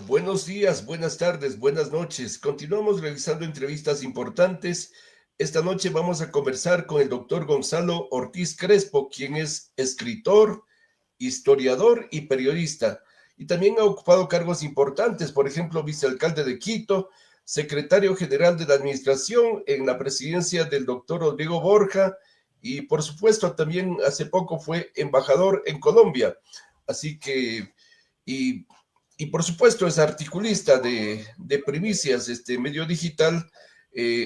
Buenos días, buenas tardes, buenas noches. Continuamos realizando entrevistas importantes. Esta noche vamos a conversar con el doctor Gonzalo Ortiz Crespo, quien es escritor, historiador y periodista. Y también ha ocupado cargos importantes, por ejemplo, vicealcalde de Quito, secretario general de la administración en la presidencia del doctor Rodrigo Borja y, por supuesto, también hace poco fue embajador en Colombia. Así que, y y por supuesto es articulista de Primicias, este medio digital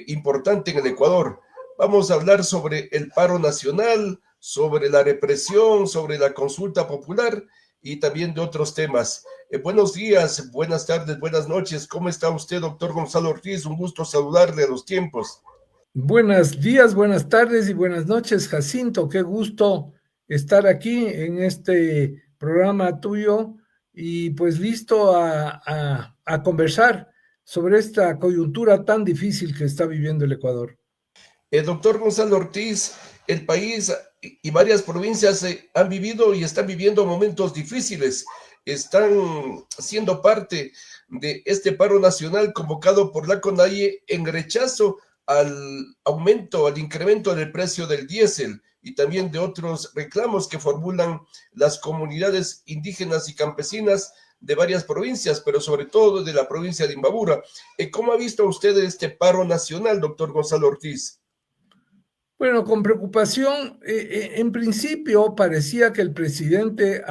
importante en el Ecuador. Vamos a hablar sobre el paro nacional, sobre la represión, sobre la consulta popular y también de otros temas. Buenos días, buenas tardes, buenas noches. ¿Cómo está usted, doctor Gonzalo Ortiz? Un gusto saludarle a los tiempos. Buenos días, buenas tardes y buenas noches, Jacinto. Qué gusto estar aquí en este programa tuyo y pues listo a conversar sobre esta coyuntura tan difícil que está viviendo el Ecuador. Doctor Gonzalo Ortiz, el país y varias provincias han vivido y están viviendo momentos difíciles. Están siendo parte de este paro nacional convocado por la CONAIE en rechazo al aumento, al incremento del precio del diésel y también de otros reclamos que formulan las comunidades indígenas y campesinas de varias provincias, pero sobre todo de la provincia de Imbabura. ¿Cómo ha visto usted este paro nacional, doctor Gonzalo Ortiz? Bueno, con preocupación, en principio parecía que el presidente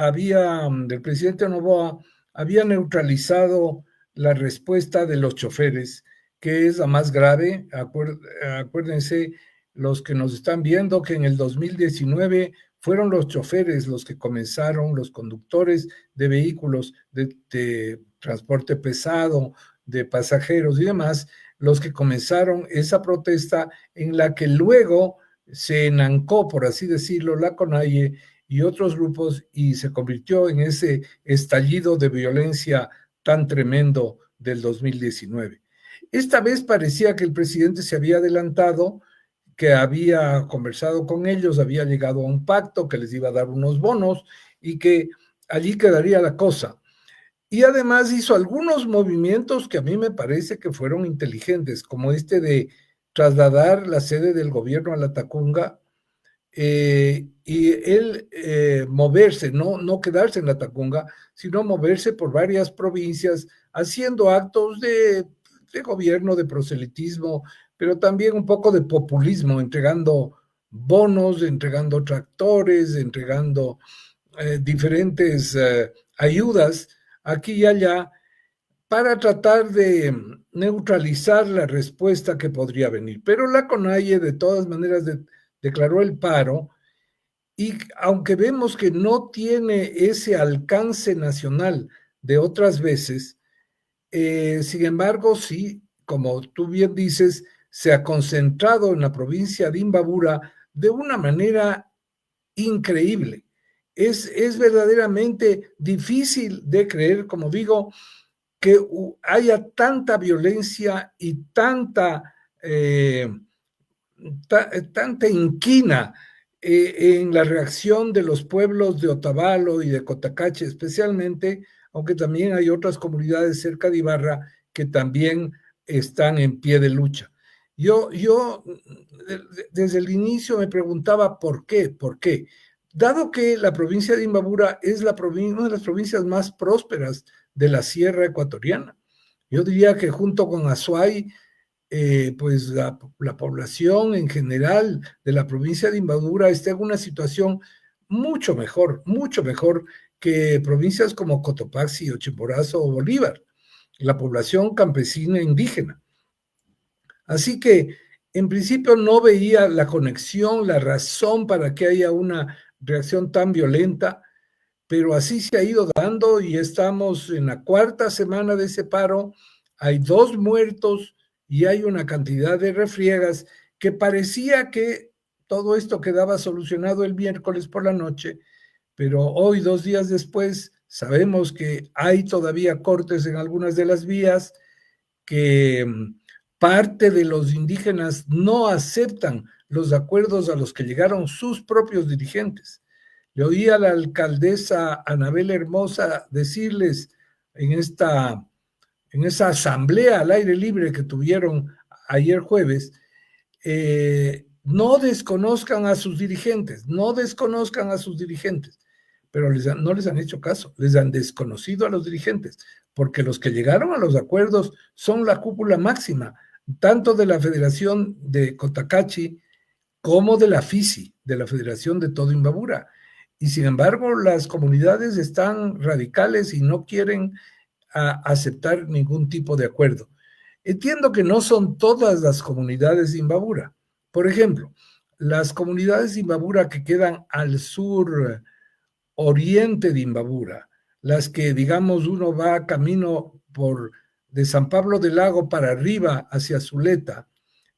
Noboa había neutralizado la respuesta de los choferes, que es la más grave. Acuérdense los que nos están viendo que en el 2019 fueron los choferes los que comenzaron, los conductores de vehículos de transporte pesado, de pasajeros y demás, los que comenzaron esa protesta en la que luego se enancó, por así decirlo, la CONAIE y otros grupos y se convirtió en ese estallido de violencia tan tremendo del 2019. Esta vez parecía que el presidente se había adelantado, que había conversado con ellos, había llegado a un pacto, que les iba a dar unos bonos y que allí quedaría la cosa. Y además hizo algunos movimientos que a mí me parece que fueron inteligentes, como este de trasladar la sede del gobierno a la Tacunga y él moverse, no quedarse en la Tacunga, sino moverse por varias provincias haciendo actos de gobierno, de proselitismo, pero también un poco de populismo, entregando bonos, entregando tractores, entregando diferentes ayudas aquí y allá para tratar de neutralizar la respuesta que podría venir. Pero la CONAIE de todas maneras declaró el paro y aunque vemos que no tiene ese alcance nacional de otras veces, sin embargo, sí, como tú bien dices, se ha concentrado en la provincia de Imbabura de una manera increíble. Es verdaderamente difícil de creer, como digo, que haya tanta violencia y tanta inquina en la reacción de los pueblos de Otavalo y de Cotacache especialmente, aunque también hay otras comunidades cerca de Ibarra que también están en pie de lucha. Yo desde el inicio me preguntaba por qué. Dado que la provincia de Imbabura es una de las provincias más prósperas de la sierra ecuatoriana, yo diría que junto con Azuay, pues la población en general de la provincia de Imbabura está en una situación mucho mejor que provincias como Cotopaxi o Chimborazo o Bolívar, la población campesina indígena. Así que en principio no veía la conexión, la razón para que haya una reacción tan violenta, pero así se ha ido dando y estamos en la cuarta semana de ese paro. Hay 2 muertos y hay una cantidad de refriegas que parecía que todo esto quedaba solucionado el miércoles por la noche, pero hoy, 2 días después, sabemos que hay todavía cortes en algunas de las vías, que parte de los indígenas no aceptan los acuerdos a los que llegaron sus propios dirigentes. Le oí a la alcaldesa Anabel Hermosa decirles en esta en esa asamblea al aire libre que tuvieron ayer jueves, no desconozcan a sus dirigentes, no desconozcan a sus dirigentes, pero no les han hecho caso, les han desconocido a los dirigentes, porque los que llegaron a los acuerdos son la cúpula máxima, tanto de la Federación de Cotacachi como de la FICI, de la Federación de Todo Imbabura. Y sin embargo, las comunidades están radicales y no quieren aceptar ningún tipo de acuerdo. Entiendo que no son todas las comunidades de Imbabura. Por ejemplo, las comunidades de Imbabura que quedan al sur oriente de Imbabura, las que, digamos, uno va camino de San Pablo del Lago para arriba hacia Zuleta,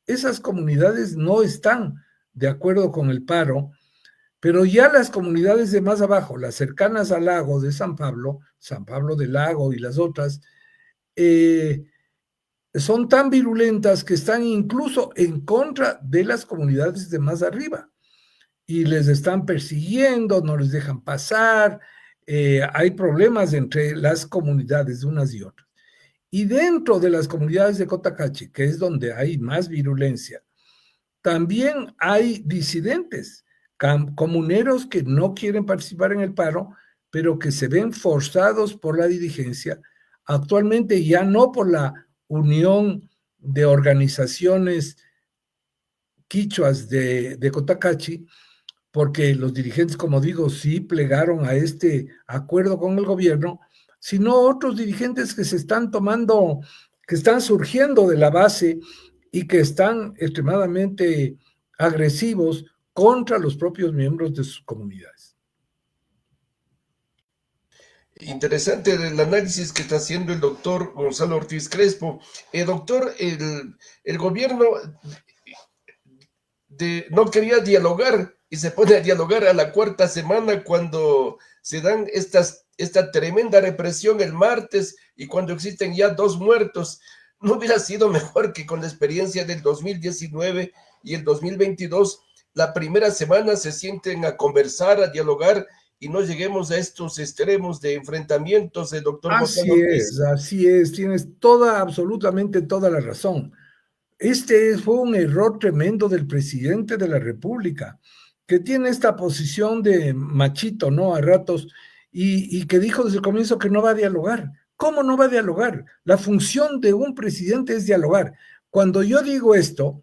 esas comunidades no están de acuerdo con el paro, pero ya las comunidades de más abajo, las cercanas al lago de San Pablo del Lago y las otras, son tan virulentas que están incluso en contra de las comunidades de más arriba y les están persiguiendo, no les dejan pasar, hay problemas entre las comunidades de unas y otras. Y dentro de las comunidades de Cotacachi, que es donde hay más virulencia, también hay disidentes, comuneros que no quieren participar en el paro, pero que se ven forzados por la dirigencia, actualmente ya no por la Unión de Organizaciones Quichuas de Cotacachi, porque los dirigentes, como digo, sí plegaron a este acuerdo con el gobierno, sino otros dirigentes que se están tomando, que están surgiendo de la base y que están extremadamente agresivos contra los propios miembros de sus comunidades. Interesante el análisis que está haciendo el doctor Gonzalo Ortiz Crespo. Doctor, el gobierno no quería dialogar y se pone a dialogar a la cuarta semana cuando se dan esta tremenda represión el martes y cuando existen ya 2 muertos. ¿No hubiera sido mejor que con la experiencia del 2019 y el 2022, la primera semana se sienten a conversar, a dialogar y no lleguemos a estos extremos de enfrentamientos, doctor Gonzalo Ortiz? Así es, tienes absolutamente toda la razón. Fue un error tremendo del presidente de la República, que tiene esta posición de machito, ¿no? A ratos, y que dijo desde el comienzo que no va a dialogar. ¿Cómo no va a dialogar? La función de un presidente es dialogar. Cuando yo digo esto,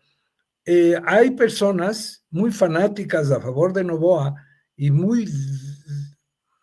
hay personas muy fanáticas a favor de Noboa y muy,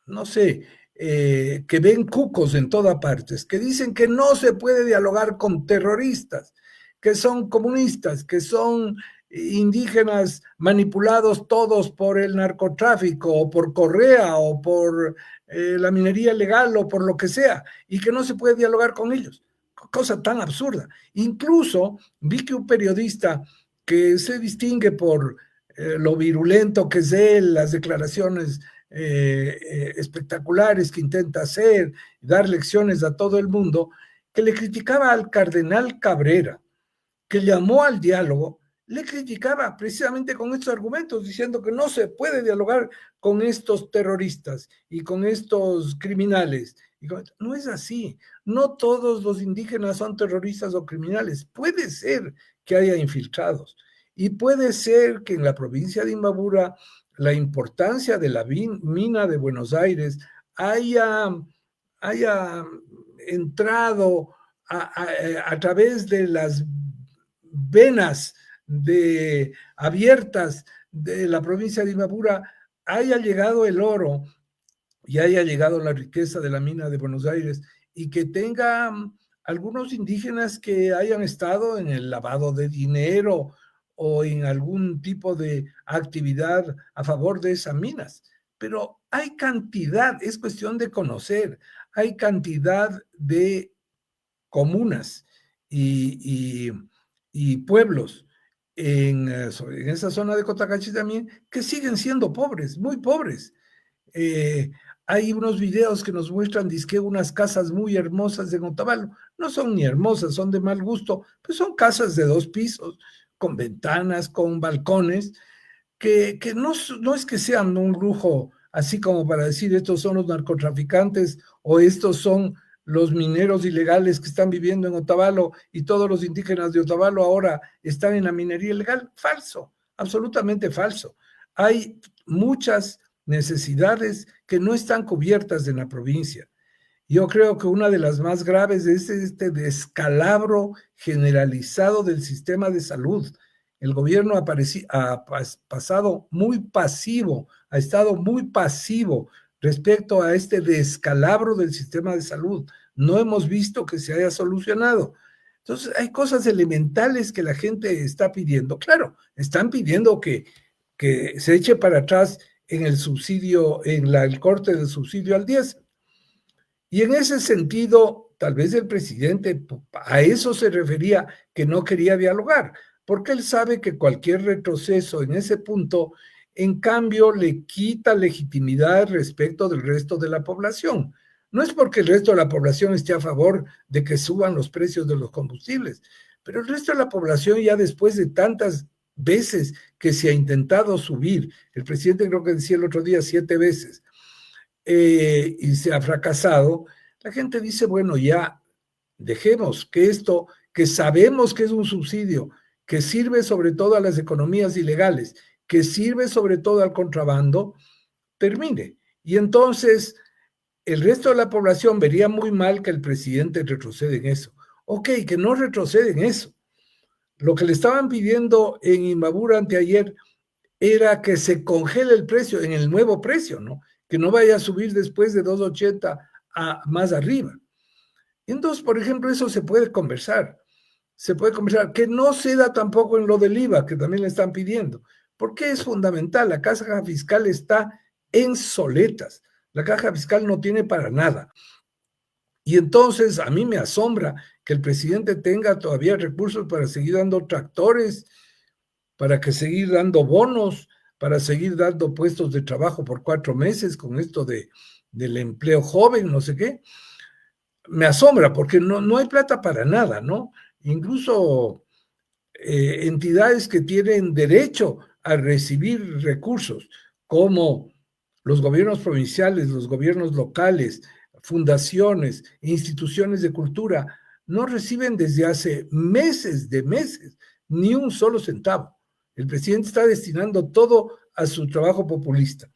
no sé, que ven cucos en todas partes, que dicen que no se puede dialogar con terroristas, que son comunistas, que son indígenas manipulados todos por el narcotráfico o por Correa o por la minería ilegal o por lo que sea, y que no se puede dialogar con ellos. Cosa tan absurda. Incluso vi que un periodista que se distingue por lo virulento que es él, las declaraciones espectaculares que intenta hacer, dar lecciones a todo el mundo, que le criticaba al cardenal Cabrera, que llamó al diálogo, le criticaba precisamente con estos argumentos, diciendo que no se puede dialogar con estos terroristas y con estos criminales. No es así. No todos los indígenas son terroristas o criminales. Puede ser que haya infiltrados y puede ser que en la provincia de Imbabura la importancia de la mina de Buenos Aires haya entrado a través de las venas abiertas de la provincia de Imbabura, haya llegado el oro y haya llegado la riqueza de la mina de Buenos Aires y que tenga algunos indígenas que hayan estado en el lavado de dinero o en algún tipo de actividad a favor de esas minas. Pero hay cantidad, es cuestión de conocer, hay cantidad de comunas y pueblos en esa zona de Cotacachi también que siguen siendo pobres, muy pobres. Hay unos videos que nos muestran dizque unas casas muy hermosas en Otavalo. No son ni hermosas, son de mal gusto, pues son casas de 2 pisos, con ventanas, con balcones, que no es que sean un lujo así como para decir estos son los narcotraficantes o estos son los mineros ilegales que están viviendo en Otavalo y todos los indígenas de Otavalo ahora están en la minería ilegal. Falso, absolutamente falso. Hay muchas necesidades que no están cubiertas en la provincia. Yo creo que una de las más graves es este descalabro generalizado del sistema de salud. El gobierno ha pasado muy pasivo, ha estado muy pasivo respecto a este descalabro del sistema de salud. No hemos visto que se haya solucionado. Entonces, hay cosas elementales que la gente está pidiendo. Claro, están pidiendo que se eche para atrás en el subsidio, el corte del subsidio al 10. Y en ese sentido, tal vez el presidente a eso se refería, que no quería dialogar, porque él sabe que cualquier retroceso en ese punto, en cambio, le quita legitimidad respecto del resto de la población. No es porque el resto de la población esté a favor de que suban los precios de los combustibles, pero el resto de la población, ya después de tantas veces que se ha intentado subir, el presidente creo que decía el otro día 7 veces, y se ha fracasado, la gente dice, bueno, ya dejemos que esto, que sabemos que es un subsidio, que sirve sobre todo a las economías ilegales, que sirve sobre todo al contrabando, termine. Y entonces el resto de la población vería muy mal que el presidente retroceda en eso. Ok, que no retrocede en eso. Lo que le estaban pidiendo en Imbabura anteayer era que se congele el precio en el nuevo precio, ¿no? Que no vaya a subir después de 2.80 a más arriba. Entonces, por ejemplo, eso se puede conversar. Se puede conversar. Que no ceda tampoco en lo del IVA, que también le están pidiendo. Porque es fundamental. La caja fiscal está en soletas. La caja fiscal no tiene para nada. Y entonces a mí me asombra que el presidente tenga todavía recursos para seguir dando tractores, para que seguir dando bonos, para seguir dando puestos de trabajo por 4 meses con esto del empleo joven, no sé qué. Me asombra porque no hay plata para nada, ¿no? Incluso entidades que tienen derecho a recibir recursos, como los gobiernos provinciales, los gobiernos locales, fundaciones, instituciones de cultura, no reciben desde hace meses ni un solo centavo. El presidente está destinando todo a su trabajo populista.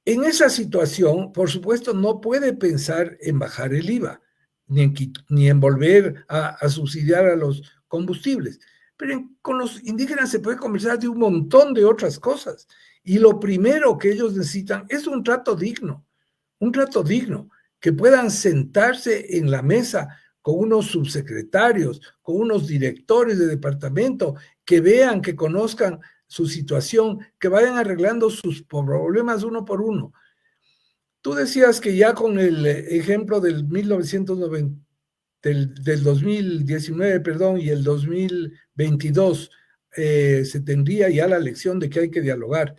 En esa situación, por supuesto, no puede pensar en bajar el IVA, ni en volver a subsidiar a los combustibles. Pero con los indígenas se puede conversar de un montón de otras cosas. Y lo primero que ellos necesitan es un trato digno, que puedan sentarse en la mesa con unos subsecretarios, con unos directores de departamento, que vean, que conozcan su situación, que vayan arreglando sus problemas uno por uno. Tú decías que ya con el ejemplo del 1990, del 2019, perdón, y el 2022, se tendría ya la lección de que hay que dialogar.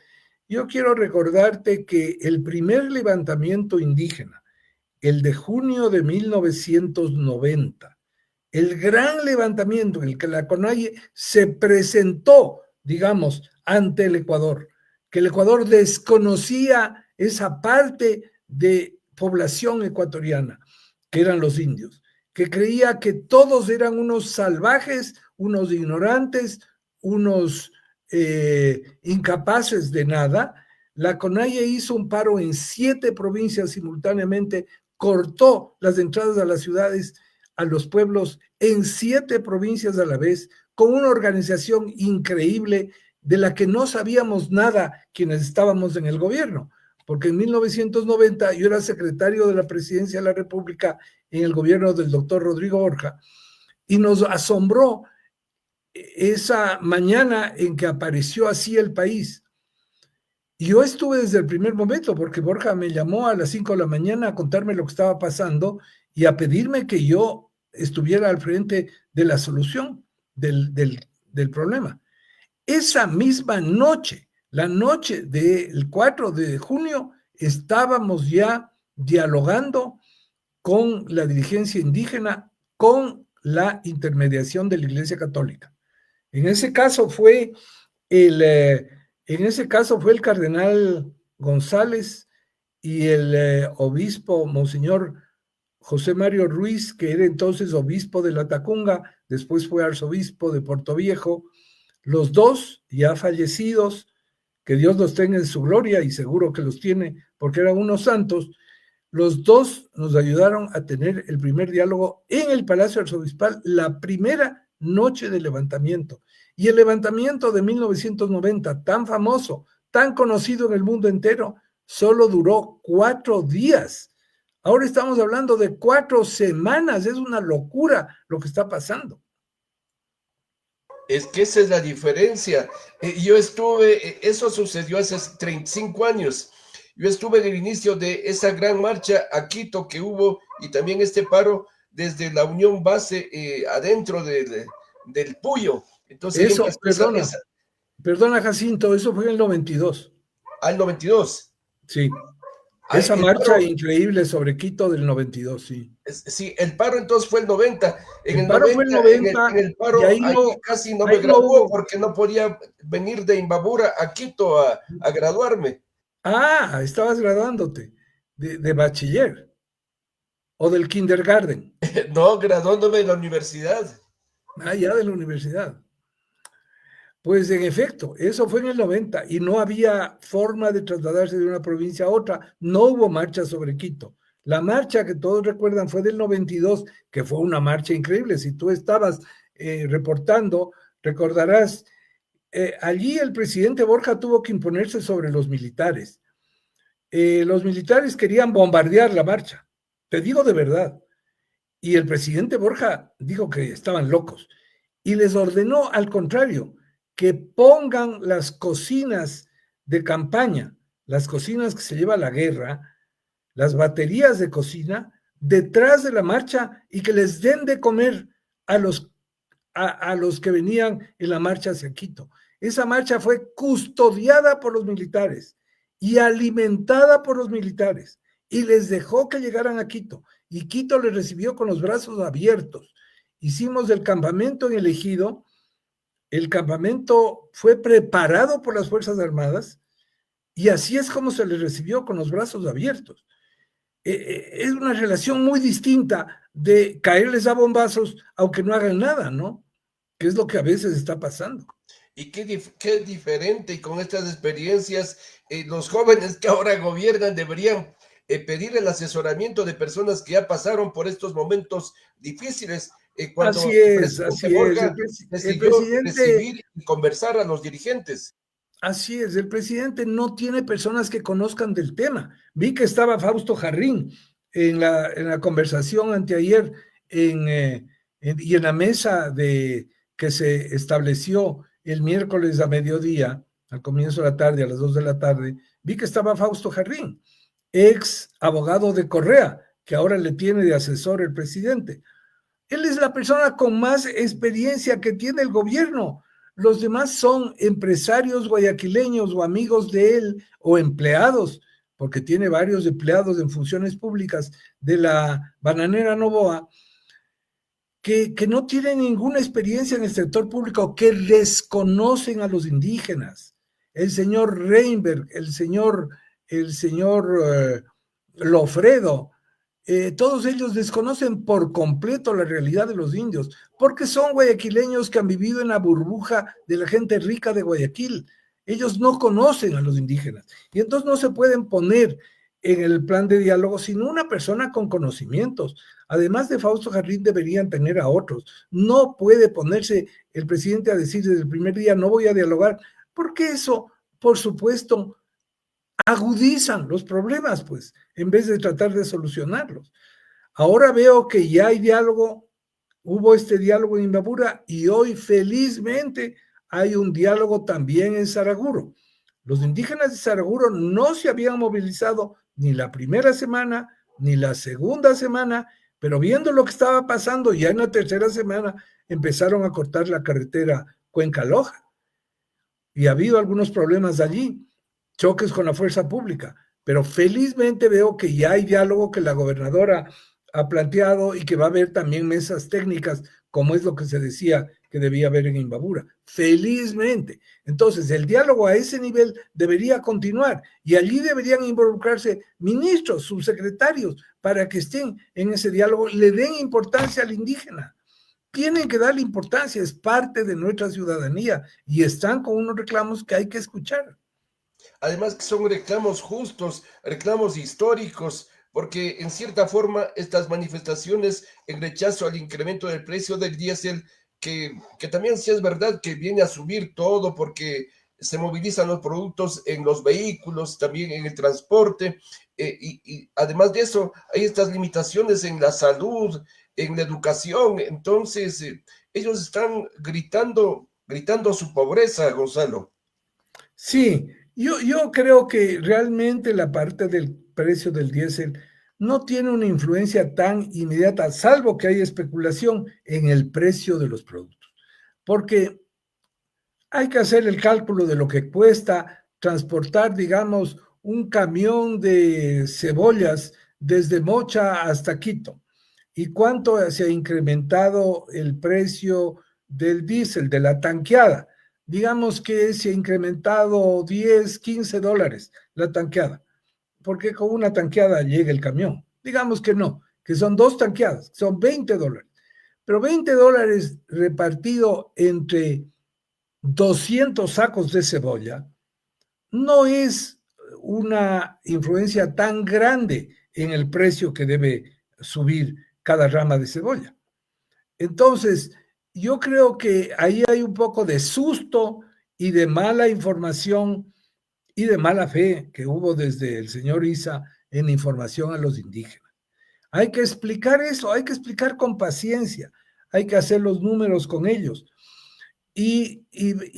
Yo quiero recordarte que el primer levantamiento indígena, el de junio de 1990, el gran levantamiento en el que la CONAIE se presentó, digamos, ante el Ecuador, que el Ecuador desconocía esa parte de población ecuatoriana, que eran los indios, que creía que todos eran unos salvajes, unos ignorantes, unos incapaces de nada. La CONAIE hizo un paro en 7 provincias simultáneamente, cortó las entradas a las ciudades, a los pueblos, en 7 provincias a la vez, con una organización increíble de la que no sabíamos nada quienes estábamos en el gobierno, porque en 1990 yo era secretario de la Presidencia de la República en el gobierno del doctor Rodrigo Borja, y nos asombró esa mañana en que apareció así el país. Y yo estuve desde el primer momento, porque Borja me llamó a las 5 de la mañana a contarme lo que estaba pasando y a pedirme que yo estuviera al frente de la solución del problema. Esa misma noche, la noche del 4 de junio, estábamos ya dialogando con la dirigencia indígena, con la intermediación de la Iglesia Católica. En ese caso fue el cardenal González y el obispo Monseñor José Mario Ruiz, que era entonces obispo de La Tacunga, después fue arzobispo de Portoviejo, los dos ya fallecidos, que Dios los tenga en su gloria, y seguro que los tiene, porque eran unos santos. Los dos nos ayudaron a tener el primer diálogo en el Palacio Arzobispal, la primera noche de levantamiento. Y el levantamiento de 1990, tan famoso, tan conocido en el mundo entero, solo duró 4 días. Ahora estamos hablando de 4 semanas. Es una locura lo que está pasando. Es que esa es la diferencia. Yo estuve, eso sucedió hace 35 años. Yo estuve en el inicio de esa gran marcha a Quito que hubo, y también este paro desde la Unión Base adentro del Puyo. Entonces ahí Eso, empezó perdona Jacinto, eso fue en el 92. al 92. Sí, Ay, esa el marcha paro, increíble sobre Quito del 92, sí. sí, el paro entonces fue el 90. En El el paro fue el 90, en 90 el y paro, ahí casi no me ahí no graduó hubo. porque no podía venir de Imbabura a Quito a graduarme. Ah, estabas graduándote de bachiller o del kindergarten. No, graduándome de la universidad. Ah, ya de la universidad. Pues en efecto, eso fue en el 90 y no había forma de trasladarse de una provincia a otra. No hubo marcha sobre Quito. La marcha que todos recuerdan fue del 92, que fue una marcha increíble. Si tú estabas reportando, recordarás, allí el presidente Borja tuvo que imponerse sobre los militares. Los militares querían bombardear la marcha, te digo de verdad. Y el presidente Borja dijo que estaban locos y les ordenó, al contrario, que pongan las cocinas de campaña, las cocinas que se lleva a la guerra, las baterías de cocina, detrás de la marcha y que les den de comer a los que venían en la marcha hacia Quito. Esa marcha fue custodiada por los militares y alimentada por los militares y les dejó que llegaran a Quito, y Quito les recibió con los brazos abiertos. Hicimos el campamento en el Ejido. El campamento fue preparado por las Fuerzas Armadas y así es como se les recibió, con los brazos abiertos. Es una relación muy distinta de caerles a bombazos aunque no hagan nada, ¿no? Que es lo que a veces está pasando. Y qué diferente, y con estas experiencias, los jóvenes que ahora gobiernan deberían pedir el asesoramiento de personas que ya pasaron por estos momentos difíciles. Cuando Así el es, presidente así es. Borja El decidió presidente, recibir y conversar a los dirigentes. así es, el presidente no tiene personas que conozcan del tema. Vi que estaba Fausto Jarrín en la conversación anteayer y en la mesa que se estableció el miércoles a mediodía, al comienzo de la tarde, a las 2 de la tarde. Vi que estaba Fausto Jarrín, ex abogado de Correa, que ahora le tiene de asesor el presidente. Él es la persona con más experiencia que tiene el gobierno. Los demás son empresarios guayaquileños o amigos de él o empleados, porque tiene varios empleados en funciones públicas de la bananera Novoa, que no tienen ninguna experiencia en el sector público, que desconocen a los indígenas. El señor Reinberg, el señor Lofredo, todos ellos desconocen por completo la realidad de los indios, porque son guayaquileños que han vivido en la burbuja de la gente rica de Guayaquil. Ellos no conocen a los indígenas y entonces no se pueden poner en el plan de diálogo sino una persona con conocimientos. Además de Fausto Jarrín, deberían tener a otros. No puede ponerse el presidente a decir desde el primer día no voy a dialogar, porque eso, por supuesto, agudizan los problemas, pues, en vez de tratar de solucionarlos. Ahora veo que ya hay diálogo, hubo este diálogo en Imbabura y hoy felizmente hay un diálogo también en Saraguro. Los indígenas de Saraguro no se habían movilizado ni la primera semana ni la segunda semana, pero viendo lo que estaba pasando ya en la tercera semana empezaron a cortar la carretera Cuenca-Loja y ha habido algunos problemas allí, choques con la fuerza pública, pero felizmente veo que ya hay diálogo, que la gobernadora ha planteado y que va a haber también mesas técnicas, como es lo que se decía que debía haber en Imbabura, felizmente. Entonces, el diálogo a ese nivel debería continuar y allí deberían involucrarse ministros, subsecretarios, para que estén en ese diálogo, le den importancia al indígena. Tienen que darle importancia, es parte de nuestra ciudadanía y están con unos reclamos que hay que escuchar. Además que son reclamos justos, reclamos históricos, porque en cierta forma estas manifestaciones en rechazo al incremento del precio del diésel, que también sí es verdad que viene a subir todo porque se movilizan los productos en los vehículos, también en el transporte, y además de eso hay estas limitaciones en la salud, en la educación, entonces ellos están gritando su pobreza, Gonzalo. Sí, yo creo que realmente la parte del precio del diésel no tiene una influencia tan inmediata, salvo que haya especulación en el precio de los productos, porque hay que hacer el cálculo de lo que cuesta transportar, digamos, un camión de cebollas desde Mocha hasta Quito y cuánto se ha incrementado el precio del diésel, de la tanqueada. Digamos que se ha incrementado 10, 15 dólares la tanqueada, porque con una tanqueada llega el camión. Digamos que no, que son dos tanqueadas, son 20 dólares. Pero 20 dólares repartido entre 200 sacos de cebolla no es una influencia tan grande en el precio que debe subir cada rama de cebolla. Entonces, yo creo que ahí hay un poco de susto y de mala información y de mala fe que hubo desde el señor Issa en información a los indígenas. Hay que explicar eso, hay que explicar con paciencia, hay que hacer los números con ellos. Y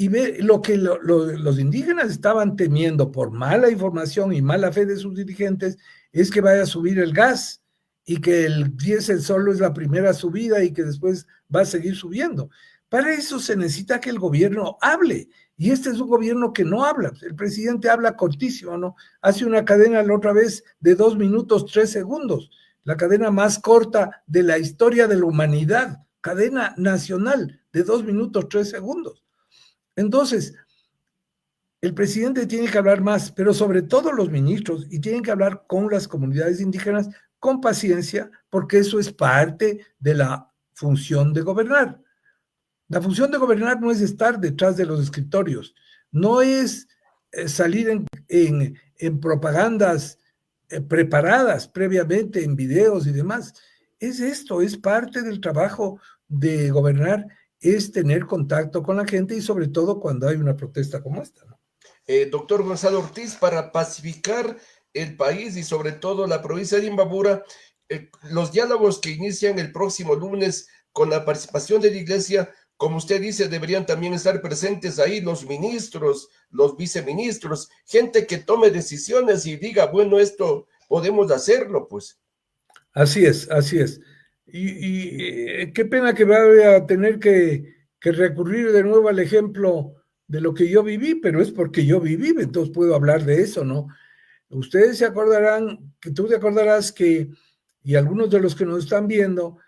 ve lo que los indígenas estaban temiendo por mala información y mala fe de sus dirigentes es que vaya a subir el gas y que el diésel solo es la primera subida y que después va a seguir subiendo. Para eso se necesita que el gobierno hable, y este es un gobierno que no habla. El presidente habla cortísimo, ¿no? Hace una cadena la otra vez de 2 minutos 3 segundos, la cadena más corta de la historia de la humanidad, cadena nacional de 2 minutos 3 segundos. Entonces, el presidente tiene que hablar más, pero sobre todo los ministros, y tienen que hablar con las comunidades indígenas con paciencia, porque eso es parte de la función de gobernar. La función de gobernar no es estar detrás de los escritorios, no es salir en propagandas preparadas previamente, en videos y demás. Es esto, es parte del trabajo de gobernar, es tener contacto con la gente y sobre todo cuando hay una protesta como esta, ¿no? Doctor Gonzalo Ortiz, para pacificar el país y sobre todo la provincia de Imbabura, los diálogos que inician el próximo lunes con la participación de la iglesia, como usted dice, deberían también estar presentes ahí los ministros, los viceministros, gente que tome decisiones y diga, bueno, esto podemos hacerlo, pues. Así es, así es. Qué pena que vaya a tener que recurrir de nuevo al ejemplo de lo que yo viví, pero es porque yo viví, entonces puedo hablar de eso, ¿no? Ustedes se acordarán, que tú te acordarás que, y algunos de los que nos están viendo,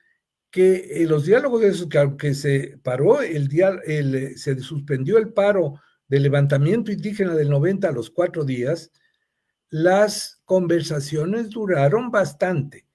que los diálogos de esos, que aunque se paró se suspendió el paro del levantamiento indígena del 90 a los 4 días, las conversaciones duraron bastante.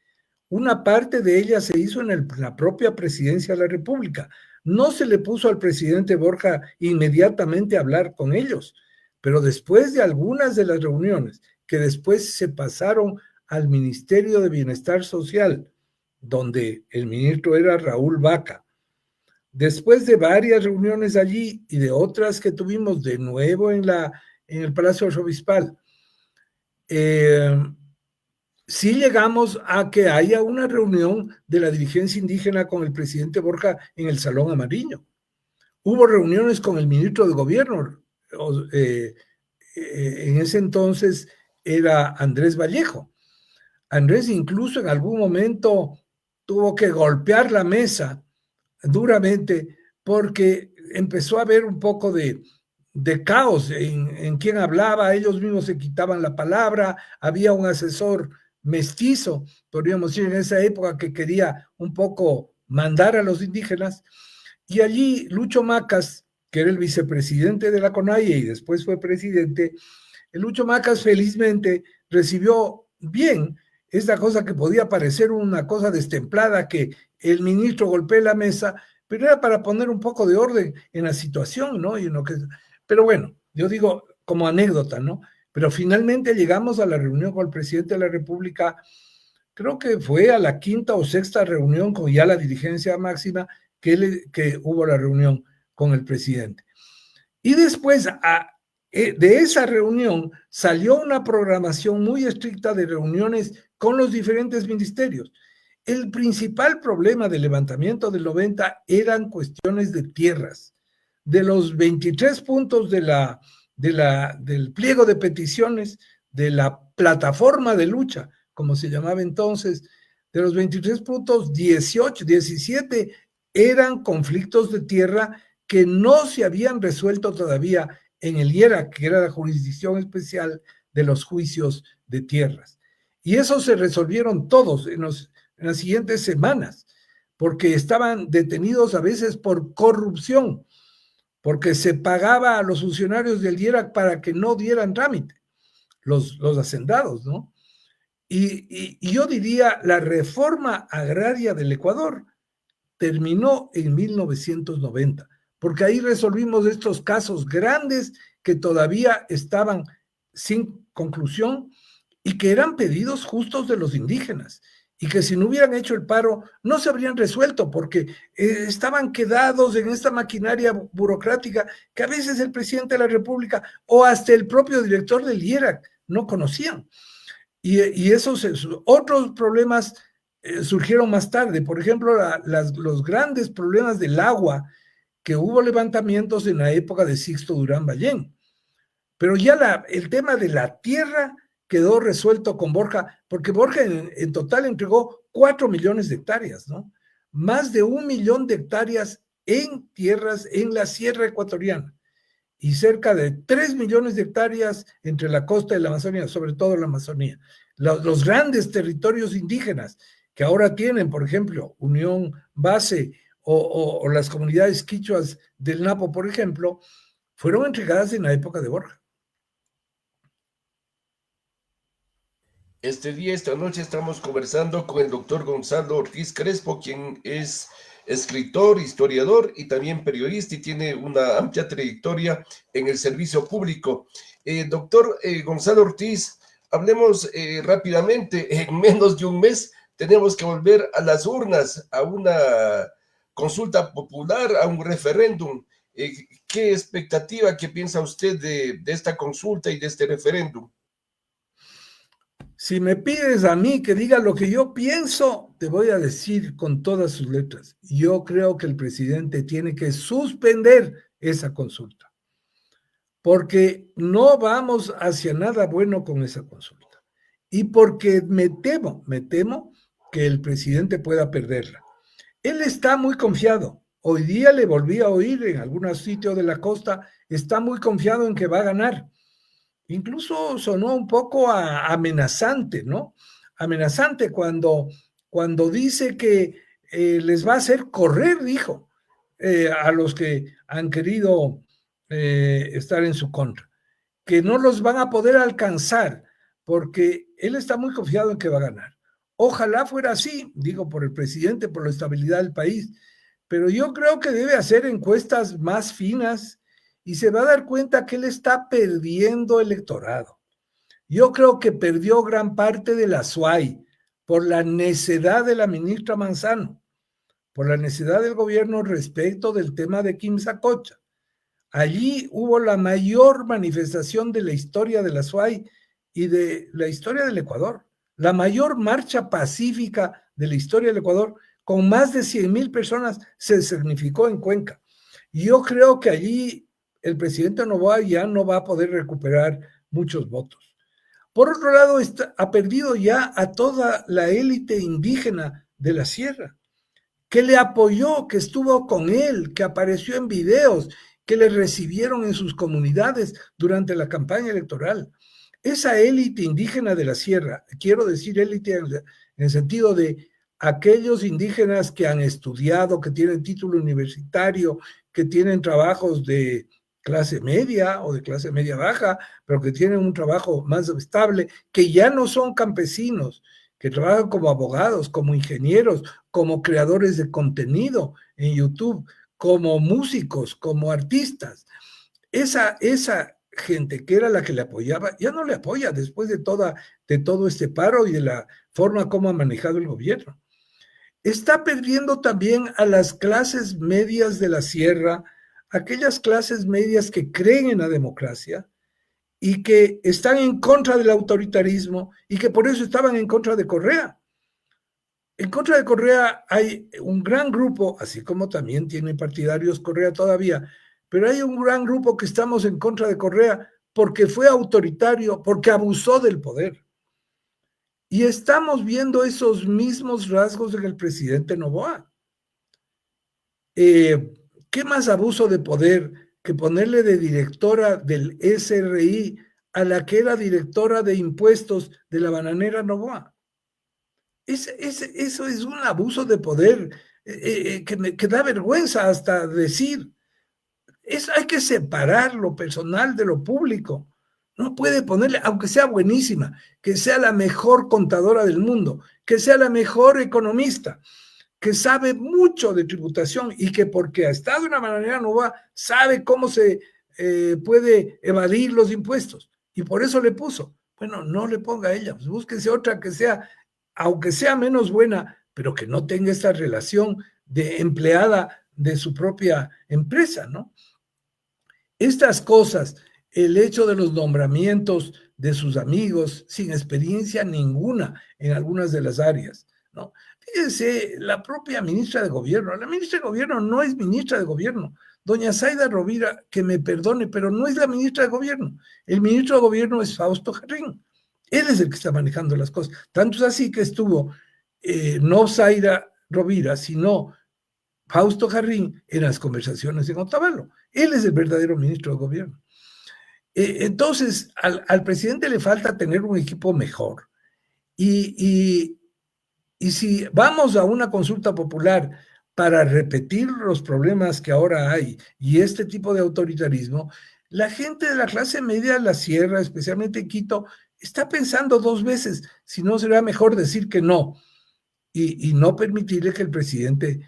Una parte de ella se hizo en la propia presidencia de la República. No se le puso al presidente Borja inmediatamente a hablar con ellos, pero después de algunas de las reuniones que después se pasaron al Ministerio de Bienestar Social, donde el ministro era Raúl Vaca, después de varias reuniones allí y de otras que tuvimos de nuevo en el Palacio Arzobispal, sí llegamos a que haya una reunión de la dirigencia indígena con el presidente Borja en el Salón Amarillo. Hubo reuniones con el ministro de Gobierno, en ese entonces era Andrés Vallejo. Andrés incluso en algún momento tuvo que golpear la mesa duramente porque empezó a haber un poco de caos en quién hablaba, ellos mismos se quitaban la palabra, había un asesor mestizo, podríamos decir, en esa época que quería un poco mandar a los indígenas, Y allí Lucho Macas, que era el vicepresidente de la CONAIE y después fue presidente, el Lucho Macas felizmente recibió bien esta cosa que podía parecer una cosa destemplada, que el ministro golpee la mesa, pero era para poner un poco de orden en la situación, ¿no? Y en lo que, pero bueno, yo digo como anécdota, ¿no? Pero finalmente llegamos a la reunión con el presidente de la República, creo que fue a la quinta o sexta reunión con ya la dirigencia máxima que hubo la reunión con el presidente. Y después de esa reunión salió una programación muy estricta de reuniones con los diferentes ministerios. El principal problema del levantamiento del 90 eran cuestiones de tierras. De los 23 puntos del pliego de peticiones, de la plataforma de lucha, como se llamaba entonces, de los 23 puntos, 18, 17 eran conflictos de tierra que no se habían resuelto todavía en el IERA, que era la jurisdicción especial de los juicios de tierras. Y eso se resolvieron todos en las siguientes semanas, porque estaban detenidos a veces por corrupción, porque se pagaba a los funcionarios del IERA para que no dieran trámite, los hacendados, ¿no? Y yo diría, la reforma agraria del Ecuador terminó en 1990, porque ahí resolvimos estos casos grandes que todavía estaban sin conclusión y que eran pedidos justos de los indígenas y que si no hubieran hecho el paro no se habrían resuelto porque estaban quedados en esta maquinaria burocrática que a veces el presidente de la República o hasta el propio director del IERAC no conocían. Y esos otros problemas surgieron más tarde. Por ejemplo, los grandes problemas del agua, que hubo levantamientos en la época de Sixto Durán Ballén. Pero ya el tema de la tierra quedó resuelto con Borja, porque Borja en total entregó 4 millones de hectáreas, ¿no? Más de 1 millón de hectáreas en tierras en la sierra ecuatoriana y cerca de 3 millones de hectáreas entre la costa y la Amazonía, sobre todo la Amazonía. Los grandes territorios indígenas que ahora tienen, por ejemplo, Unión Base o las comunidades quichuas del Napo, por ejemplo, fueron entregadas en la época de Borja. Esta noche estamos conversando con el doctor Gonzalo Ortiz Crespo, quien es escritor, historiador y también periodista y tiene una amplia trayectoria en el servicio público. Doctor Gonzalo Ortiz, hablemos rápidamente. En menos de un mes tenemos que volver a las urnas, a una consulta popular, a un referéndum. ¿Qué expectativa, qué piensa usted de esta consulta y de este referéndum? Si me pides a mí que diga lo que yo pienso, te voy a decir con todas sus letras. Yo creo que el presidente tiene que suspender esa consulta, porque no vamos hacia nada bueno con esa consulta. Y porque me temo que el presidente pueda perderla. Él está muy confiado. Hoy día le volví a oír en algunos sitios de la costa, está muy confiado en que va a ganar. Incluso sonó un poco amenazante, ¿no? Amenazante cuando dice que les va a hacer correr, dijo, a los que han querido estar en su contra, que no los van a poder alcanzar, porque él está muy confiado en que va a ganar. Ojalá fuera así, digo, por el presidente, por la estabilidad del país, pero yo creo que debe hacer encuestas más finas y se va a dar cuenta que él está perdiendo electorado. Yo creo que perdió gran parte de la SUAY por la necedad de la ministra Manzano, por la necedad del gobierno respecto del tema de Quimsacocha. Allí hubo la mayor manifestación de la historia de la SUAY y de la historia del Ecuador, la mayor marcha pacífica de la historia del Ecuador, con más de 100,000 personas, se significó en Cuenca. Y yo creo que allí el presidente Noboa ya no va a poder recuperar muchos votos. Por otro lado, ha perdido ya a toda la élite indígena de la sierra, que le apoyó, que estuvo con él, que apareció en videos, que le recibieron en sus comunidades durante la campaña electoral. Esa élite indígena de la sierra, quiero decir élite en el sentido de aquellos indígenas que han estudiado, que tienen título universitario, que tienen trabajos de clase media o de clase media baja, pero que tienen un trabajo más estable, que ya no son campesinos, que trabajan como abogados, como ingenieros, como creadores de contenido en YouTube, como músicos, como artistas. Esa gente que era la que le apoyaba, ya no le apoya después de todo este paro y de la forma como ha manejado el gobierno. Está perdiendo también a las clases medias de la sierra, aquellas clases medias que creen en la democracia y que están en contra del autoritarismo y que por eso estaban en contra de Correa. En contra de Correa hay un gran grupo, así como también tiene partidarios Correa todavía, pero hay un gran grupo que estamos en contra de Correa porque fue autoritario, porque abusó del poder. Y estamos viendo esos mismos rasgos en el presidente Noboa. ¿Qué más abuso de poder que ponerle de directora del SRI a la que era directora de impuestos de la bananera Noboa? Eso es un abuso de poder que da vergüenza hasta decir. Hay que separar lo personal de lo público. No puede ponerle, aunque sea buenísima, que sea la mejor contadora del mundo, que sea la mejor economista, que sabe mucho de tributación y que porque ha estado de una manera nueva, sabe cómo se puede evadir los impuestos. Y por eso le puso. Bueno, no le ponga a ella, pues búsquese otra que sea, aunque sea menos buena, pero que no tenga esta relación de empleada de su propia empresa, ¿no? Estas cosas, el hecho de los nombramientos de sus amigos sin experiencia ninguna en algunas de las áreas, ¿no? Fíjense, la propia ministra de Gobierno, la ministra de Gobierno no es ministra de Gobierno. Doña Zaida Rovira, que me perdone, pero no es la ministra de Gobierno. El ministro de Gobierno es Fausto Jarrín. Él es el que está manejando las cosas. Tanto es así que estuvo no Zaida Rovira, sino Fausto Jarrín en las conversaciones en Otavalo. Él es el verdadero ministro de Gobierno. Entonces, al presidente le falta tener un equipo mejor. Y si vamos a una consulta popular para repetir los problemas que ahora hay y este tipo de autoritarismo, la gente de la clase media de la sierra, especialmente en Quito, está pensando dos veces si no será mejor decir que no y no permitirle que el presidente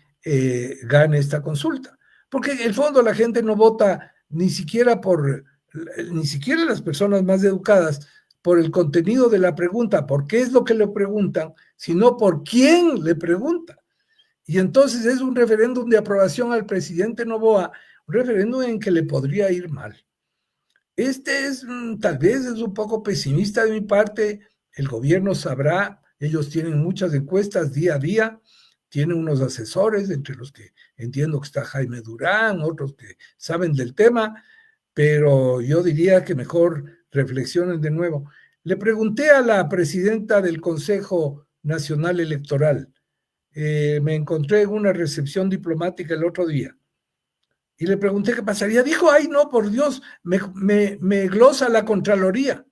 gane esta consulta. Porque en el fondo la gente no vota ni siquiera las personas más educadas por el contenido de la pregunta, por qué es lo que le preguntan, sino por quién le pregunta. Y entonces es un referéndum de aprobación al presidente Noboa, un referéndum en que le podría ir mal. Tal vez es un poco pesimista de mi parte, el gobierno sabrá, ellos tienen muchas encuestas día a día, tienen unos asesores, entre los que entiendo que está Jaime Durán, otros que saben del tema, pero yo diría que mejor reflexionen de nuevo. Le pregunté a la presidenta del Consejo Nacional Electoral, me encontré en una recepción diplomática el otro día, y le pregunté qué pasaría. Dijo, ay, no, por Dios, me glosa la Contraloría.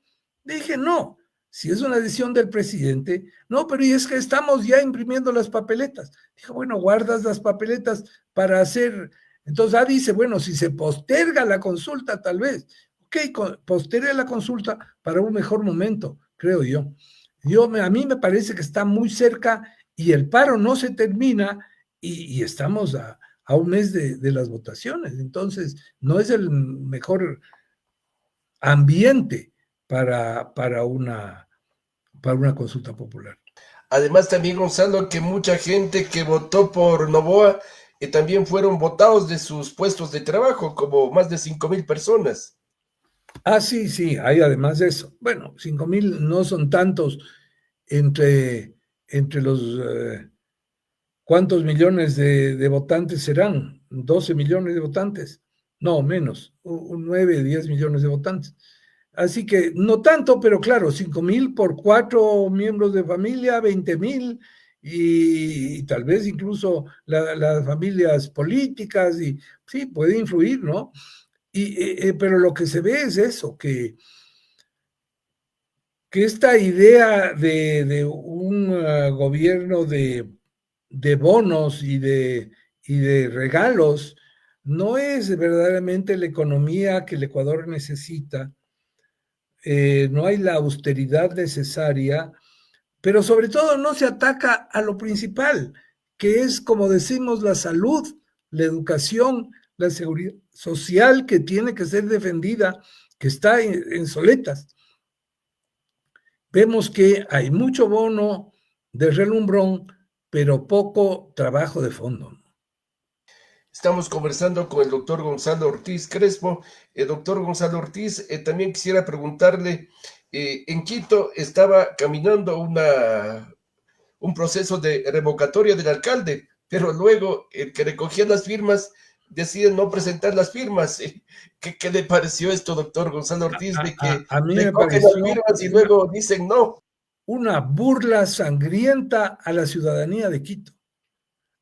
Le dije, no, si es una decisión del presidente, no, pero y es que estamos ya imprimiendo las papeletas. Dijo, bueno, guardas las papeletas para hacer. Entonces, dice, bueno, si se posterga la consulta, tal vez. Ok, postergue la consulta para un mejor momento, creo yo. A mí me parece que está muy cerca y el paro no se termina y estamos a un mes de las votaciones. Entonces, no es el mejor ambiente para una consulta popular. Además, también, Gonzalo, que mucha gente que votó por Noboa también fueron votados de sus puestos de trabajo, como más de 5,000 personas. Sí, hay además de eso. Bueno, 5,000 no son tantos entre los... ¿Cuántos millones de votantes serán? 12 millones de votantes. No, menos, 9, 10 millones de votantes. Así que no tanto, pero claro, 5,000 por 4 miembros de familia, 20,000 y tal vez incluso las familias políticas y sí, puede influir, ¿no? Pero lo que se ve es eso, que esta idea de un gobierno de de bonos y de regalos no es verdaderamente la economía que el Ecuador necesita. No hay la austeridad necesaria, pero sobre todo no se ataca a lo principal, que es, como decimos, la salud, la educación, la seguridad social que tiene que ser defendida, que está en soletas. Vemos que hay mucho bono de relumbrón, pero poco trabajo de fondo. Estamos conversando con el doctor Gonzalo Ortiz Crespo. Doctor Gonzalo Ortiz, también quisiera preguntarle, en Quito estaba caminando un proceso de revocatoria del alcalde, pero luego el que recogía las firmas decide no presentar las firmas. ¿Qué le pareció esto, doctor Gonzalo Ortiz, de que A mí me recogen las pareció firmas y luego dicen no? una burla sangrienta a la ciudadanía de Quito.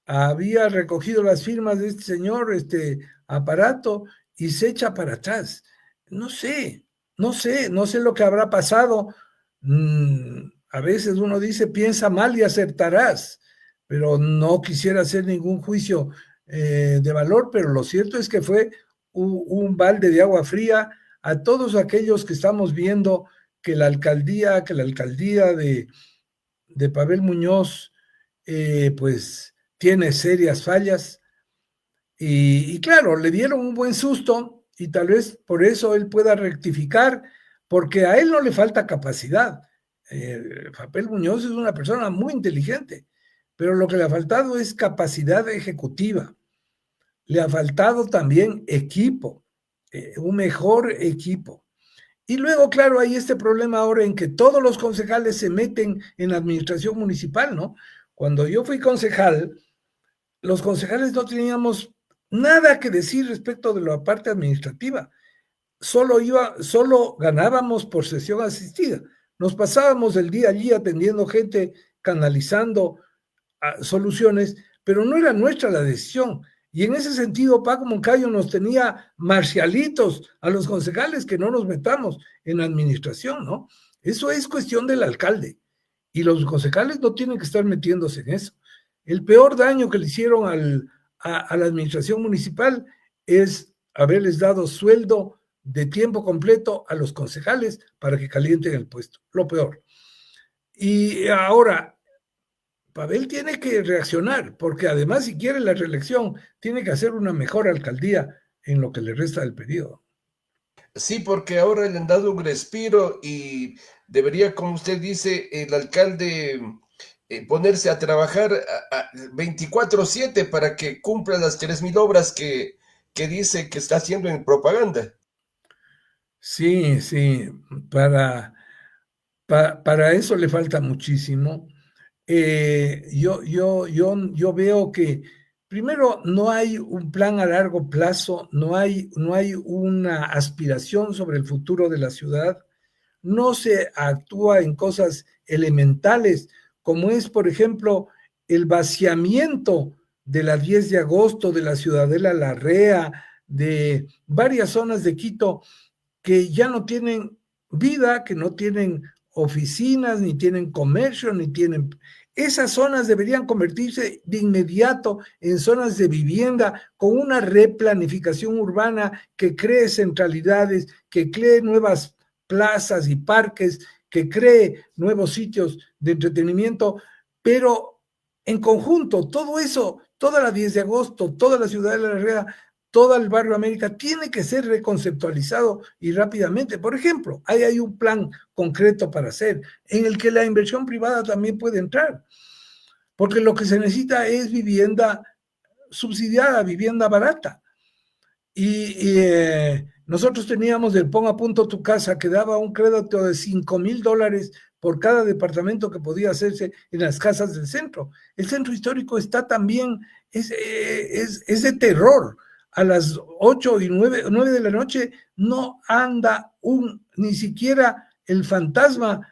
Había recogido las firmas de este señor, este aparato, y se echa para atrás. No sé, no sé lo que habrá pasado. A veces uno dice, piensa mal y acertarás, pero no quisiera hacer ningún juicio de valor, pero lo cierto es que fue un balde de agua fría a todos aquellos que estamos viendo que la alcaldía de Pavel Muñoz, pues tiene serias fallas y claro, le dieron un buen susto y tal vez por eso él pueda rectificar, porque a él no le falta capacidad. Pavel Muñoz es una persona muy inteligente, pero lo que le ha faltado es capacidad ejecutiva. Le ha faltado también equipo, un mejor equipo. Y luego, claro, hay este problema ahora en que todos los concejales se meten en la administración municipal, ¿no? Cuando yo fui concejal, los concejales no teníamos nada que decir respecto de la parte administrativa. Solo ganábamos por sesión asistida. Nos pasábamos el día allí atendiendo gente, canalizando soluciones, pero no era nuestra la decisión. Y en ese sentido, Paco Moncayo nos tenía marcialitos a los concejales que no nos metamos en la administración, ¿no? Eso es cuestión del alcalde. Y los concejales no tienen que estar metiéndose en eso. El peor daño que le hicieron a la administración municipal es haberles dado sueldo de tiempo completo a los concejales para que calienten el puesto. Lo peor. Y ahora, Pavel tiene que reaccionar, porque además, si quiere la reelección, tiene que hacer una mejor alcaldía en lo que le resta del periodo. Sí, porque ahora le han dado un respiro y debería, como usted dice, el alcalde ponerse a trabajar 24/7 para que cumpla las 3.000 obras que dice que está haciendo en propaganda. Sí, sí, para, para eso le falta muchísimo. Yo veo que primero no hay un plan a largo plazo, no hay una aspiración sobre el futuro de la ciudad, no se actúa en cosas elementales, como es, por ejemplo, el vaciamiento de la 10 de agosto, de la Ciudadela Larrea, de varias zonas de Quito que ya no tienen vida, que no tienen oficinas, ni tienen comercio, ni tienen... Esas zonas deberían convertirse de inmediato en zonas de vivienda con una replanificación urbana que cree centralidades, que cree nuevas plazas y parques, que cree nuevos sitios de entretenimiento, pero en conjunto, todo eso, toda la 10 de agosto, toda la ciudad de la Herrera, todo el barrio América tiene que ser reconceptualizado y rápidamente. Por ejemplo, ahí hay un plan concreto para hacer, en el que la inversión privada también puede entrar, porque lo que se necesita es vivienda subsidiada, vivienda barata. Nosotros teníamos el Pon a Punto Tu Casa, que daba un crédito de $5,000 por cada departamento que podía hacerse en las casas del centro. El centro histórico está también, es de terror. A las 8 y 9 de la noche no anda ni siquiera el fantasma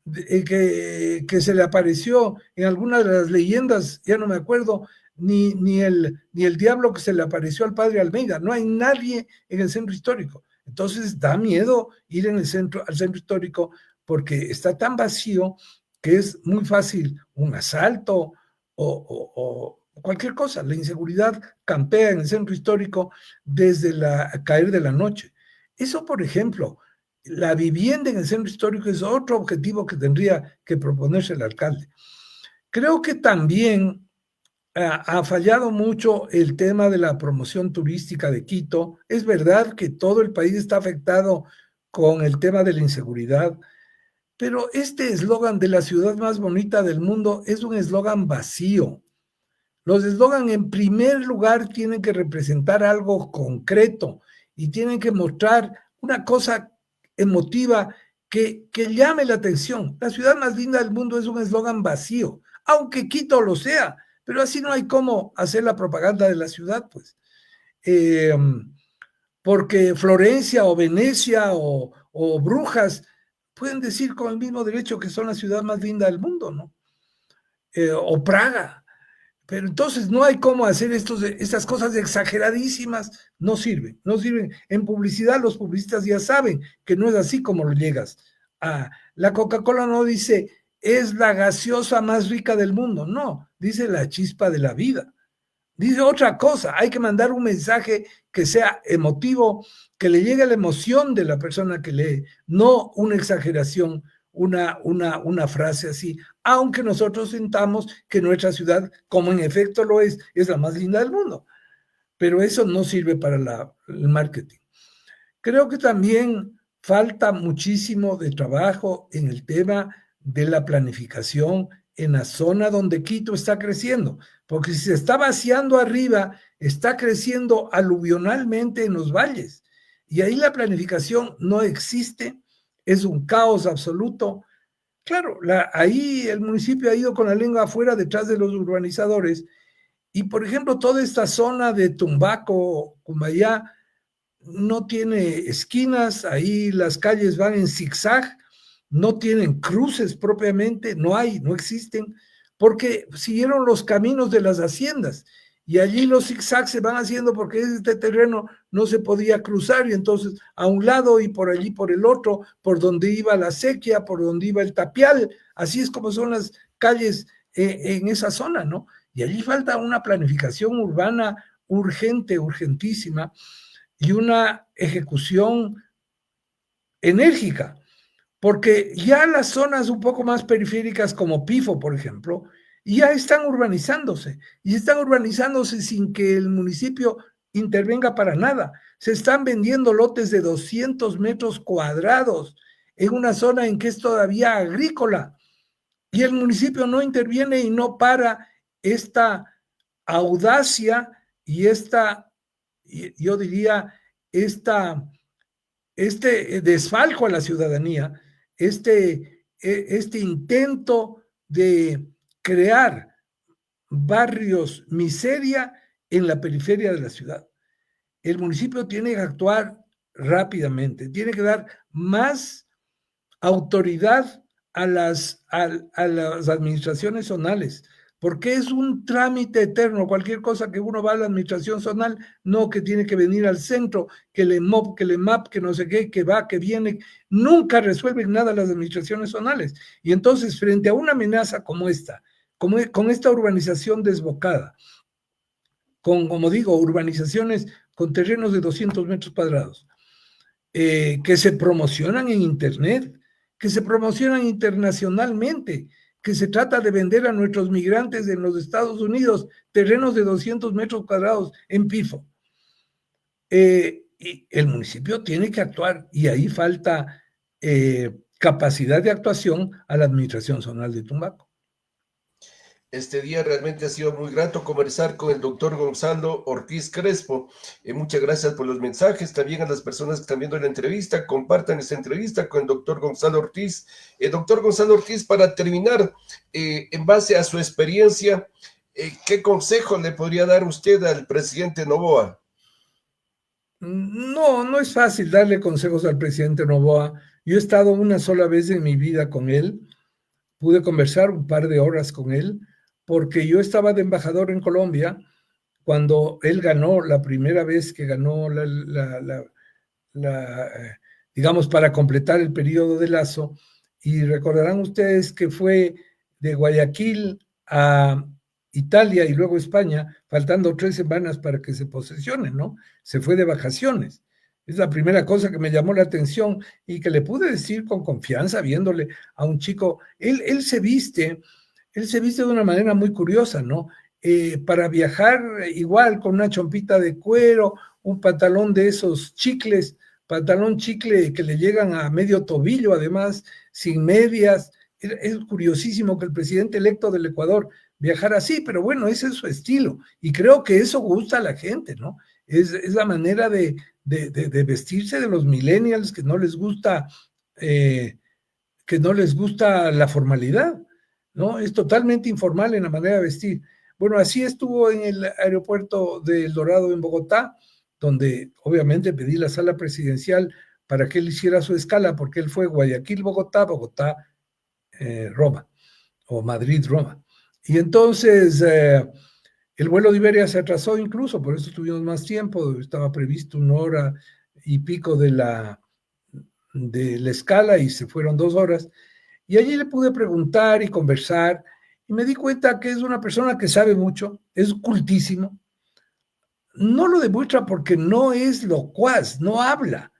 que se le apareció en alguna de las leyendas, ya no me acuerdo, ni el diablo que se le apareció al padre Almeida. No hay nadie en el centro histórico. Entonces da miedo ir al centro histórico porque está tan vacío que es muy fácil un asalto, o cualquier cosa. La inseguridad campea en el centro histórico desde caer de la noche. Eso, por ejemplo, la vivienda en el centro histórico es otro objetivo que tendría que proponerse el alcalde. Creo que también ha fallado mucho el tema de la promoción turística de Quito. Es verdad que todo el país está afectado con el tema de la inseguridad, pero este eslogan de la ciudad más bonita del mundo es un eslogan vacío. Los eslogan en primer lugar tienen que representar algo concreto y tienen que mostrar una cosa emotiva que llame la atención. La ciudad más linda del mundo es un eslogan vacío, aunque Quito lo sea, pero así no hay cómo hacer la propaganda de la ciudad, pues. Porque Florencia o Venecia o Brujas pueden decir con el mismo derecho que son la ciudad más linda del mundo, ¿no? O Praga. Pero entonces no hay cómo hacer estas cosas exageradísimas, no sirven. En publicidad los publicistas ya saben que no es así como lo llegas. La Coca-Cola no dice, es la gaseosa más rica del mundo, no, dice la chispa de la vida. Dice otra cosa, hay que mandar un mensaje que sea emotivo, que le llegue a la emoción de la persona que lee, no una exageración, una frase así, aunque nosotros sintamos que nuestra ciudad, como en efecto lo es la más linda del mundo. Pero eso no sirve para el marketing. Creo que también falta muchísimo de trabajo en el tema de la planificación en la zona donde Quito está creciendo, porque si se está vaciando arriba, está creciendo aluvionalmente en los valles, y ahí la planificación no existe, es un caos absoluto. Claro, ahí el municipio ha ido con la lengua afuera detrás de los urbanizadores, y por ejemplo, toda esta zona de Tumbaco, Cumbayá, no tiene esquinas, ahí las calles van en zigzag, no tienen cruces propiamente, no existen, porque siguieron los caminos de las haciendas y allí los zigzags se van haciendo porque este terreno no se podía cruzar y entonces a un lado y por allí por el otro, por donde iba la sequía, por donde iba el tapial, así es como son las calles en esa zona, ¿no? Y allí falta una planificación urbana urgente, urgentísima, y una ejecución enérgica, porque ya las zonas un poco más periféricas como Pifo, por ejemplo, ya están urbanizándose y están urbanizándose sin que el municipio intervenga para nada. Se están vendiendo lotes de 200 metros cuadrados en una zona en que es todavía agrícola y el municipio no interviene y no para esta audacia y yo diría, este desfalco a la ciudadanía, este intento de crear barrios miseria en la periferia de la ciudad. El municipio tiene que actuar rápidamente, tiene que dar más autoridad a las administraciones zonales, porque es un trámite eterno, cualquier cosa que uno va a la administración zonal, no que tiene que venir al centro, que le MOP, que le MAP, que no sé qué, que va, que viene, nunca resuelven nada las administraciones zonales. Y entonces, frente a una amenaza como esta, con esta urbanización desbocada, como digo, urbanizaciones con terrenos de 200 metros cuadrados, que se promocionan en Internet, que se promocionan internacionalmente, que se trata de vender a nuestros migrantes en los Estados Unidos terrenos de 200 metros cuadrados en Pifo. Y el municipio tiene que actuar y ahí falta capacidad de actuación a la administración zonal de Tumbaco. Este día realmente ha sido muy grato conversar con el doctor Gonzalo Ortiz Crespo. Muchas gracias por los mensajes. También a las personas que están viendo la entrevista, compartan esta entrevista con el doctor Gonzalo Ortiz. Doctor Gonzalo Ortiz, para terminar, en base a su experiencia, ¿qué consejo le podría dar usted al presidente Noboa? No es fácil darle consejos al presidente Noboa. Yo he estado una sola vez en mi vida con él. Pude conversar un par de horas con él, porque yo estaba de embajador en Colombia cuando él ganó, la primera vez que ganó digamos, para completar el periodo de Lazo, y recordarán ustedes que fue de Guayaquil a Italia y luego España, faltando 3 semanas para que se posesione, ¿no? Se fue de vacaciones. Es la primera cosa que me llamó la atención y que le pude decir con confianza, viéndole a un chico, él se viste de una manera muy curiosa, ¿no? Para viajar igual con una chompita de cuero, un pantalón de esos chicles, pantalón chicle que le llegan a medio tobillo, además, sin medias. Es curiosísimo que el presidente electo del Ecuador viajara así, pero bueno, ese es su estilo y creo que eso gusta a la gente, ¿no? Es la manera de vestirse de los millennials que no les gusta la formalidad, ¿no? Es totalmente informal en la manera de vestir. Bueno, así estuvo en el aeropuerto de El Dorado en Bogotá, donde obviamente pedí la sala presidencial para que él hiciera su escala, porque él fue Guayaquil-Bogotá, Bogotá-Roma, o Madrid-Roma. Y entonces el vuelo de Iberia se atrasó incluso, por eso tuvimos más tiempo, estaba previsto 1 hora y pico de la escala y se fueron 2 horas. Y allí le pude preguntar y conversar y me di cuenta que es una persona que sabe mucho, es cultísimo. No lo demuestra porque no es locuaz, no habla,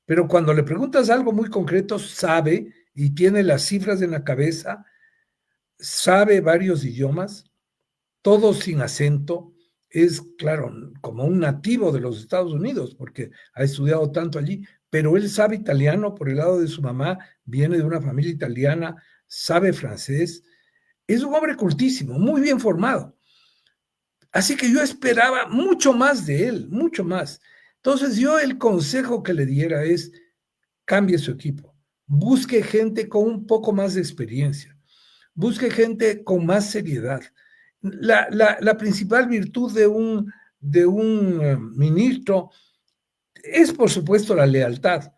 pero cuando le preguntas algo muy concreto, sabe y tiene las cifras en la cabeza, sabe varios idiomas, todos sin acento, es, claro, como un nativo de los Estados Unidos, porque ha estudiado tanto allí, pero él sabe italiano por el lado de su mamá, viene de una familia italiana, sabe francés, es un hombre cultísimo, muy bien formado. Así que yo esperaba mucho más de él, mucho más. Entonces yo el consejo que le diera es, cambie su equipo, busque gente con un poco más de experiencia, busque gente con más seriedad. La principal virtud de un ministro es, por supuesto, la lealtad,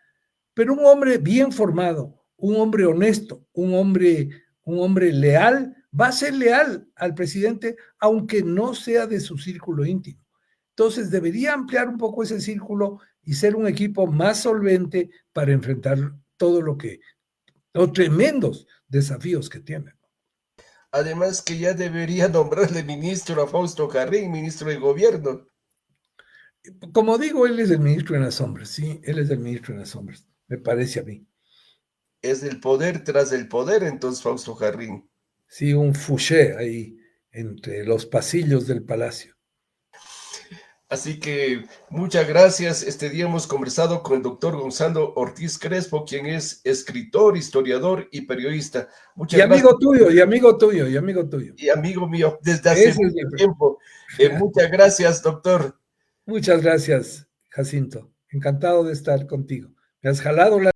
pero un hombre bien formado, un hombre honesto, un hombre leal, va a ser leal al presidente, aunque no sea de su círculo íntimo. Entonces, debería ampliar un poco ese círculo y ser un equipo más solvente para enfrentar todo los tremendos desafíos que tienen. Además que ya debería nombrarle ministro a Fausto Jarrín, ministro de Gobierno. Como digo, él es el ministro en las sombras, sí, él es el ministro en las sombras, me parece a mí. Es el poder tras el poder, entonces Fausto Jarrín. Sí, un fouché ahí entre los pasillos del palacio. Así que muchas gracias. Este día hemos conversado con el doctor Gonzalo Ortiz Crespo, quien es escritor, historiador y periodista. Y Muchas gracias. amigo tuyo, y amigo tuyo, y amigo tuyo. Y amigo mío desde hace Ese es mucho tiempo. Muchas gracias, doctor. Muchas gracias, Jacinto. Encantado de estar contigo. Me has jalado la